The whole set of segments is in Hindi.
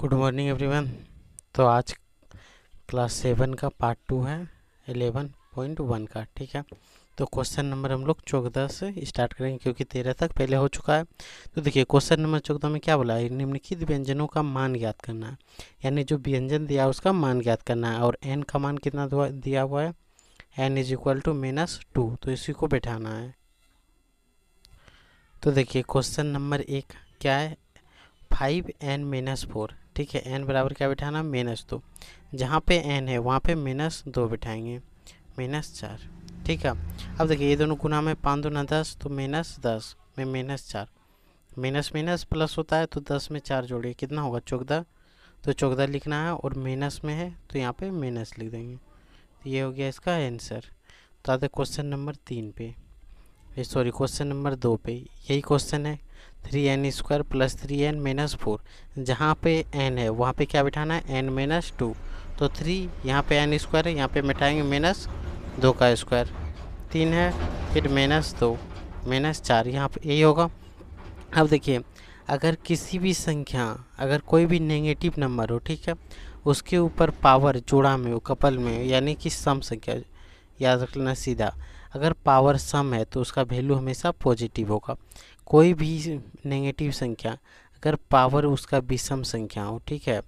Good morning everyone. तो आज क्लास 7 का पार्ट 2 है 11.1 का। ठीक है, तो क्वेश्चन नंबर हम लोग 14 से स्टार्ट करेंगे क्योंकि 13 तक पहले हो चुका है। तो देखिए क्वेश्चन नंबर 14 में क्या बोला है, निम्नलिखित व्यंजनों का मान ज्ञात करना है। यानी जो व्यंजन दिया है उसका मान ज्ञात करना है और n का मान कितना दिया हुआ है, n इज इक्वल टू -2। तो इसी को बैठाना है। तो देखिए क्वेश्चन नंबर 1 क्या है, 5n-4। ठीक है, n बराबर क्या बिठाना, -2। जहाँ पे n है वहाँ पे -2 बिठाएंगे, -4। ठीक है, अब देखिए ये दोनों गुना में 5 दूना 10, तो -10 में -4, माइनस माइनस प्लस होता है तो 10 में 4 जोड़िए कितना होगा, 14। तो 14 लिखना है और माइनस में है तो यहाँ पे माइनस लिख देंगे। तो ये हो गया इसका आंसर। तो आते क्वेश्चन नंबर 3 पे, सॉरी क्वेश्चन नंबर 2 पे। यही क्वेश्चन है 3n² + 3n-4। जहाँ पे n है वहाँ पे क्या बिठाना है, n-2। तो 3 यहाँ पे n² है, यहाँ पे मिटाएंगे -2 का स्क्वायर, 3 है, फिर -2 -4, यहाँ पे यही होगा। अब देखिए अगर किसी भी संख्या, अगर कोई भी नेगेटिव नंबर हो, ठीक है, उसके ऊपर पावर जोड़ा में हो, कपल में हो, यानी कि सम संख्या, याद रखना सीधा, अगर पावर सम है तो उसका वैल्यू हमेशा पॉजिटिव होगा। कोई भी नेगेटिव संख्या अगर पावर उसका विषम संख्या हो, ठीक है,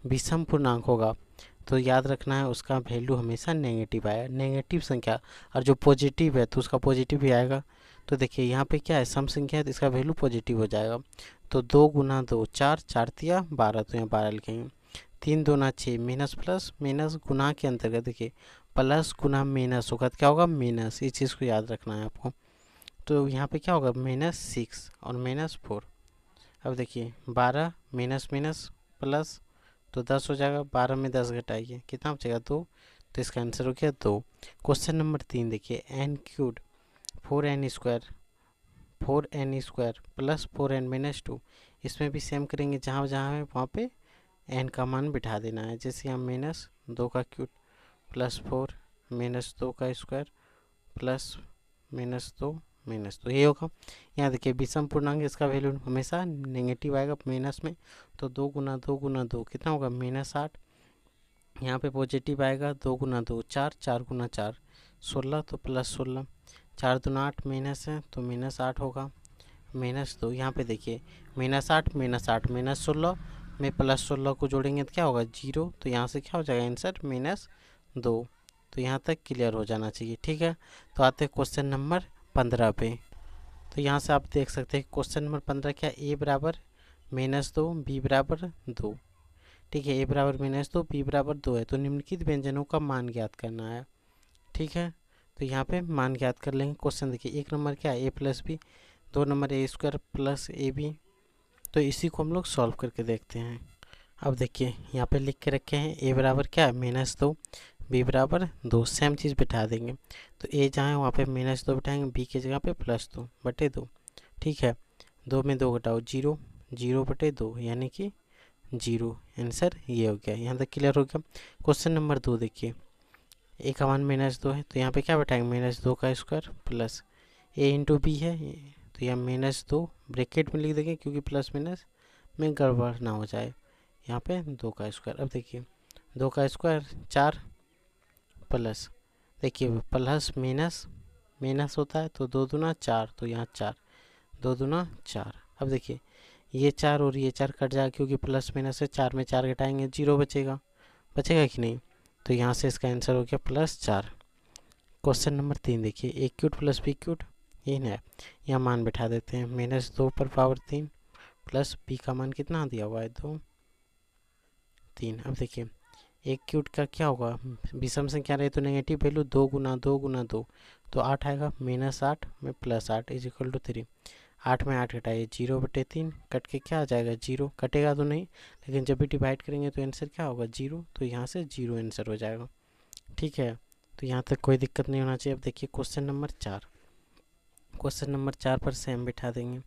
विषम पूर्णांक होगा, तो याद रखना है उसका वैल्यू हमेशा नेगेटिव आएगा। नेगेटिव संख्या और जो पॉजिटिव है तो उसका पॉजिटिव भी आएगा। तो देखिए यहाँ पे क्या है, सम संख्या है तो इसका वैल्यू पॉजिटिव हो जाएगा। तो 2 गुना 2 4, 4 तिया 12, तो यहाँ 12 लिखेंगे। 3 दूना 6, माइनस प्लस माइनस गुना के अंतर्गत देखिए प्लस गुना माइनस होगा तो क्या होगा, माइनस। इस चीज़ को याद रखना है आपको। तो यहाँ पे क्या होगा, -6 और -4। अब देखिए 12 माइनस माइनस प्लस, तो 10 हो जाएगा, 12 में 10 घटाइए कितना बचेगा, 2। तो इसका आंसर हो गया 2। क्वेश्चन नंबर 3 देखिए, n³ 4n² + 4n-2। इसमें भी सेम करेंगे, जहाँ जहाँ है वहाँ पे n का मान बिठा देना है। जैसे यहाँ -2 का क्यूब + 4 -2 का स्क्वायर प्लस -2 ये होगा। यहाँ देखिए विषम पूर्णांक, इसका वैल्यू हमेशा नेगेटिव आएगा माइनस में। तो 2 गुना 2 गुना 2 कितना होगा, -8। यहाँ पे पॉजिटिव आएगा, 2 गुना 2 4, 4 गुना 4 16, तो +16। 4 दूना 8 माइनस है तो -8 होगा, -2। यहाँ पे देखिए -8 -8 -16 में +16 को जोड़ेंगे तो क्या होगा, 0। तो यहाँ से क्या हो जाएगा आंसर, -2। तो यहाँ तक क्लियर हो जाना चाहिए। ठीक है, तो आते हैं क्वेश्चन नंबर 15 पे। तो यहाँ से आप देख सकते हैं क्वेश्चन नंबर 15 क्या, a बराबर -2 b बराबर 2। ठीक है, a बराबर -2 b बराबर 2 है। तो निम्नलिखित व्यंजनों का मान ज्ञात करना है। ठीक है, तो यहाँ पे मान ज्ञात कर लेंगे। क्वेश्चन देखिए, 1 नंबर क्या है, a + b, 2 number a² + ab। तो इसी को हम लोग सॉल्व करके देखते हैं। अब देखिए यहाँ पे लिख के रखे हैं, a बराबर क्या है, -2, b बराबर 2, सेम चीज़ बिठा देंगे। तो a जहाँ है वहाँ पे -2 बिठाएंगे, b की जगह पे +2/2। ठीक है, 2 में 2 घटाओ 0, 0/2 यानी कि 0। आंसर ये हो गया। यहाँ तक क्लियर हो गया। क्वेश्चन नंबर 2 देखिए, a का मान -2 है तो यहाँ पे क्या बिठाएंगे, -2 का square plus a into B है, तो यहाँ -2 ब्रैकेट में लिख देंगे क्योंकि प्लस माइनस में गड़बड़ ना हो जाए। यहाँ पे 2 का स्क्वायर। अब देखिए 2 का स्क्वायर 4 प्लस, देखिए प्लस माइनस माइनस होता है तो 2 दूना 4, तो यहाँ 4, 2 दूना 4। अब देखिए ये 4 और ये 4 कट जाएगा क्योंकि प्लस माइनस से 4 में 4 घटाएंगे 0 बचेगा, बचेगा कि नहीं। तो यहाँ से इसका आंसर हो गया +4। क्वेश्चन नंबर 3 देखिए, a³ + b³ ये ना, यहाँ मान बैठा देते हैं, -2 पर पावर 3 प्लस b का मान कितना दिया हुआ है, 2 3। अब देखिए a³ का क्या होगा, विषम संख्या रहे तो नेगेटिव वैल्यू, 2 गुना 2 गुना 2 तो 8 आएगा, -8 में +8 = 3। 8 में 8 घटाइए, 0/3 कट के क्या आ जाएगा, 0। कटेगा तो नहीं, लेकिन जब भी डिवाइड करेंगे तो आंसर क्या होगा, 0। तो यहाँ से 0 आंसर हो जाएगा। ठीक है, तो यहाँ तक कोई दिक्कत नहीं होना चाहिए। अब देखिए क्वेश्चन नंबर 4, क्वेश्चन नंबर 4 पर सेम बिठा देंगे।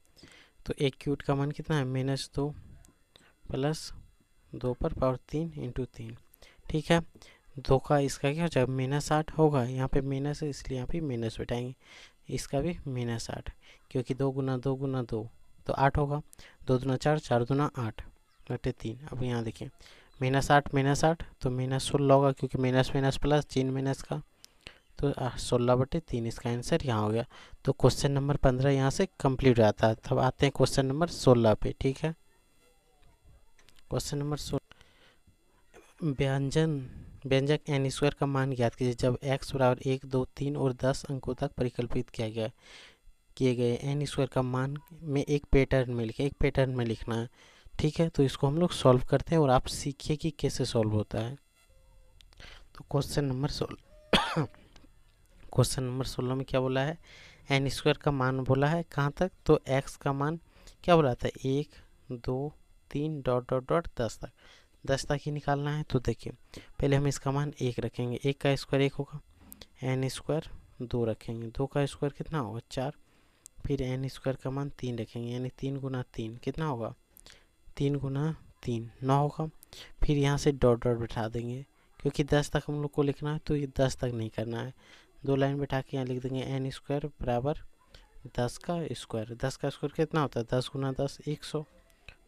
तो a³ का मान कितना है, -2 प्लस 2 पर पावर 3 × 3। ठीक है, 2 का इसका क्या हो जाएगा, -8 होगा, यहाँ पे माइनस है इसलिए यहाँ पे माइनस बिठाएंगे। इसका भी -8 क्योंकि 2 गुना 2 गुना 2 तो 8 होगा, 2 दूना 4, 4 दूना 8, बटे 3। अब यहाँ देखिए -8 तो -16 होगा, क्योंकि माइनस माइनस प्लस, चिन्ह माइनस का, तो 16/3 इसका आंसर यहाँ हो गया। तो क्वेश्चन नंबर 15 यहाँ से कंप्लीट हो जाता है। तब आते हैं क्वेश्चन नंबर 16 पे। ठीक है, क्वेश्चन नंबर 16, व्यंजक एन स्क्वायर का मान ज्ञात कीजिए जब x बराबर 1, 2, 3 और 10 अंकों तक परिकल्पित किए गए एन स्क्वायर का मान में एक पैटर्न में लिखना है। ठीक है, तो इसको हम लोग सॉल्व करते हैं और आप सीखिए कि कैसे सॉल्व होता है। तो क्वेश्चन नंबर 16 क्वेश्चन नंबर 16 में क्या बोला है, एन स्क्वायर का मान बोला है कहाँ तक, तो x का मान क्या बोला था, 1, 2, 3 डॉट डॉट डॉट 10 तक, 10 तक ही निकालना है। तो देखिए पहले हम इसका मान 1 रखेंगे, 1 का स्क्वायर 1 होगा, एन स्क्वायर 2 रखेंगे, 2 का स्क्वायर कितना होगा 4, फिर एन स्क्वायर का मान 3 रखेंगे, यानी 3 गुना 3 कितना होगा, 3 गुना 3 9 होगा। फिर यहाँ से डॉट डॉट बैठा देंगे, क्योंकि 10 तक हम लोग को लिखना है तो ये 10 तक नहीं करना है, 2 लाइन बैठा के यहाँ लिख देंगे एन स्क्वायर बराबर 10 का स्क्वायर। 10 का स्क्वायर कितना होता है, 10 गुना 10 100,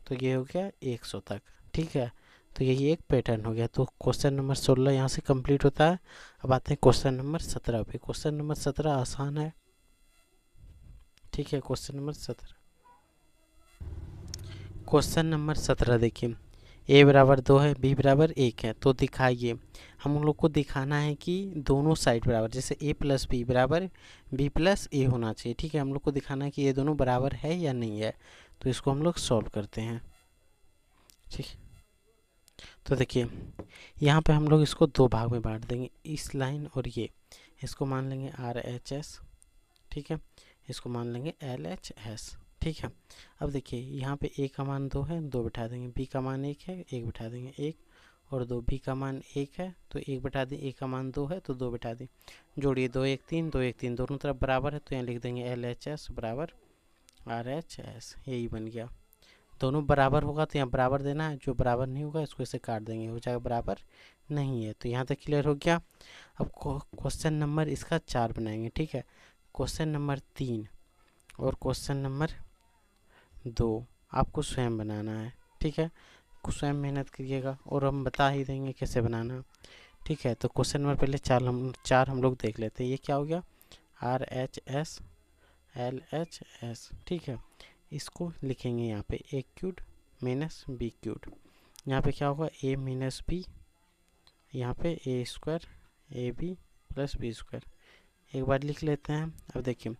तो ये हो गया 100 तक। ठीक है, तो यही एक पैटर्न हो गया। तो क्वेश्चन नंबर 16 यहाँ से कंप्लीट होता है। अब आते हैं क्वेश्चन नंबर 17 पे। क्वेश्चन नंबर 17 आसान है। ठीक है, क्वेश्चन नंबर 17, क्वेश्चन नंबर 17 देखिए, a बराबर 2 है, b बराबर 1 है, तो दिखाइए, हम लोग को दिखाना है कि दोनों साइड बराबर, जैसे a प्लस बी बराबर b प्लस ए होना चाहिए। ठीक है, हम लोग को दिखाना है कि ये दोनों बराबर है या नहीं है, तो इसको हम लोग सॉल्व करते हैं। ठीक, तो देखिए यहाँ पे हम लोग इसको दो भाग में बांट देंगे, इस लाइन और ये, इसको मान लेंगे RHS। ठीक है, इसको मान लेंगे LHS। ठीक है, अब देखिए यहाँ पे a का मान 2 है, 2 बिठा देंगे, b का मान 1 है, 1 बिठा देंगे, 1 और 2, b का मान 1 है तो 1 बिठा दें, a का मान 2 है तो 2 बिठा दें, जोड़िए 2 1 3, 2 1 3 दोनों तरफ बराबर है, तो यहाँ लिख देंगे LHS बराबर RHS, यही बन गया। दोनों बराबर होगा तो यहाँ बराबर देना है, जो बराबर नहीं होगा इसको इसे काट देंगे, हो जाएगा बराबर नहीं है। तो यहाँ तक क्लियर हो गया। अब क्वेश्चन नंबर इसका 4 बनाएंगे। ठीक है, क्वेश्चन नंबर 3 और क्वेश्चन नंबर 2 आपको स्वयं बनाना है। ठीक है, स्वयं मेहनत करिएगा और हम बता ही देंगे कैसे बनाना। ठीक है, तो क्वेश्चन नंबर पहले 4 हम लोग देख लेते हैं। ये क्या हो गया, RHS LHS। ठीक है, इसको लिखेंगे यहाँ पे a cube minus b cube, यहाँ पे क्या होगा a माइनस बी, यहाँ पे a square AB plus B square. एक बार लिख लेते हैं। अब देखिए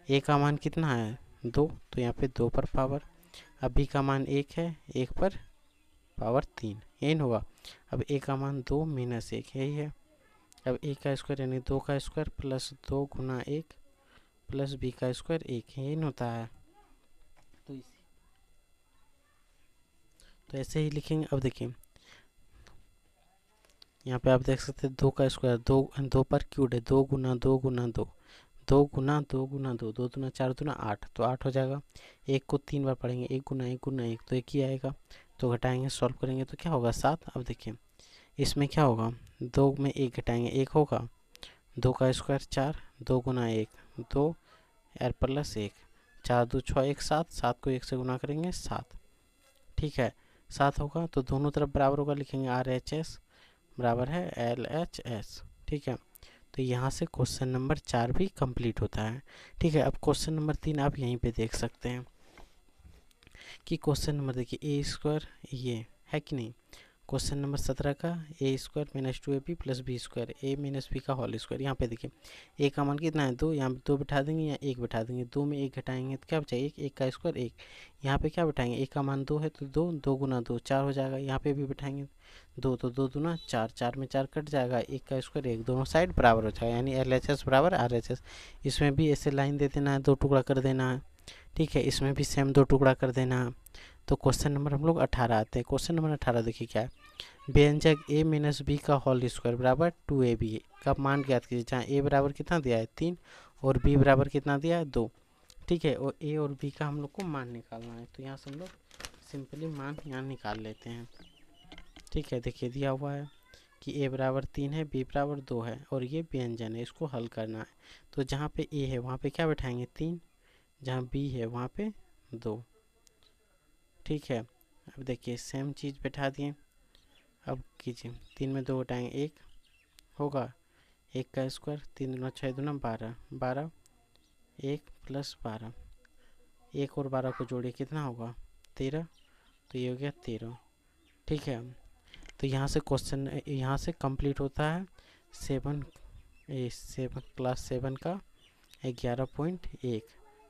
a का मान कितना है 2, तो यहाँ पे 2 पर पावर, अब b का मान 1 है, 1 पर पावर 3, यही होगा। अब a का मान 2 माइनस 1 यही है। अब a का स्क्वायर यानी 2 का स्क्वायर प्लस 2 गुना 1 प्लस b का स्क्वायर 1 यही होता है। तो ऐसे ही लिखेंगे। अब देखिए यहाँ पे आप देख सकते हैं 2 का स्क्वायर 2 पर क्यूब है, 2 गुना 2 गुना 2, 2 गुना 2 गुना 2, 2 दूना 4 दूना 8, तो 8 हो जाएगा। 1 को 3 बार पढ़ेंगे, 1 गुना 1 गुना 1 तो 1 ही आएगा, तो घटाएंगे सॉल्व करेंगे तो क्या होगा 7। अब देखिए इसमें क्या होगा, 2 में 1 घटाएंगे 1 होगा, 2 का स्क्वायर 4, 2 गुना 1 2 और प्लस 1, 4 2 6 1 7, 7 को 1 से गुना करेंगे 7। ठीक है, 7 होगा तो दोनों तरफ बराबर होगा, लिखेंगे RHS बराबर है LHS। ठीक है, तो यहाँ से क्वेश्चन नंबर 4 भी कंप्लीट होता है। ठीक है, अब क्वेश्चन नंबर 3 आप यहीं पे देख सकते हैं कि क्वेश्चन नंबर देखिए a स्क्वायर ये है कि नहीं, क्वेश्चन नंबर 17 का a square minus 2ab plus B square a minus B का होल स्क्वायर। यहाँ पे देखिए a का मान कितना है 2, यहाँ पे 2 बिठा देंगे या 1 बिठा देंगे, 2 में 1 घटाएंगे तो क्या बचा 1, 1 का स्क्वायर 1, यहाँ पे क्या बिठाएंगे a का मान 2 है तो 2, 2 गुना 2 4 हो जाएगा, यहाँ पे भी बिठाएंगे 2 तो 2 दूना 4, 4 में 4 कट जाएगा, 1 का स्क्वायर 1, दोनों साइड बराबर हो जाएगा, यानी LHS बराबर RHS। इसमें भी ऐसे लाइन दे देना है, 2 टुकड़ा कर देना है। ठीक है, इसमें भी सेम 2 टुकड़ा कर देना है। तो क्वेश्चन नंबर हम लोग 18 आते हैं। क्वेश्चन नंबर 18 देखिए क्या है, व्यंजक a माइनस बी का होल स्क्वायर बराबर 2ab का मान ज्ञात कीजिए, जहाँ a बराबर कितना दिया है 3 और b बराबर कितना दिया है 2। ठीक है, और a और b का हम लोग को मान निकालना है, तो यहाँ से हम लोग सिंपली मान यहाँ निकाल लेते हैं। ठीक है, देखिए दिया हुआ है कि a बराबर 3 है, b बराबर 2 है और ये व्यंजन है, इसको हल करना है। तो जहाँ पे a है वहाँ पे क्या बैठाएंगे 3, जहाँ b है वहाँ पे 2। ठीक है, अब देखिए सेम चीज़ बैठा दिए। अब कीजिए 3 में 2 घटाएंगे 1 होगा, 1 का स्क्वायर, 3 दूना 6 दूना 12, 12 1 प्लस 12, 1 और 12 को जोड़िए कितना होगा 13, तो ये हो गया 13। ठीक है, तो यहाँ से क्वेश्चन यहाँ से कंप्लीट होता है 7 क्लास 7 का 11.1।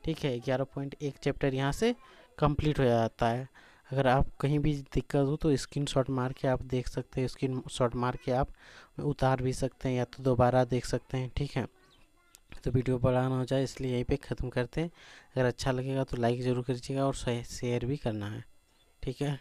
ठीक है, 11.1 चैप्टर यहाँ से कंप्लीट हो जाता है। अगर आप कहीं भी दिक्कत हो तो स्क्रीनशॉट मार के आप देख सकते हैं, स्क्रीनशॉट मार के आप उतार भी सकते हैं या तो दोबारा देख सकते हैं। ठीक है, तो वीडियो बड़ा ना हो जाए इसलिए यहीं पे ख़त्म करते हैं। अगर अच्छा लगेगा तो लाइक ज़रूर कीजिएगा और शेयर भी करना है। ठीक है।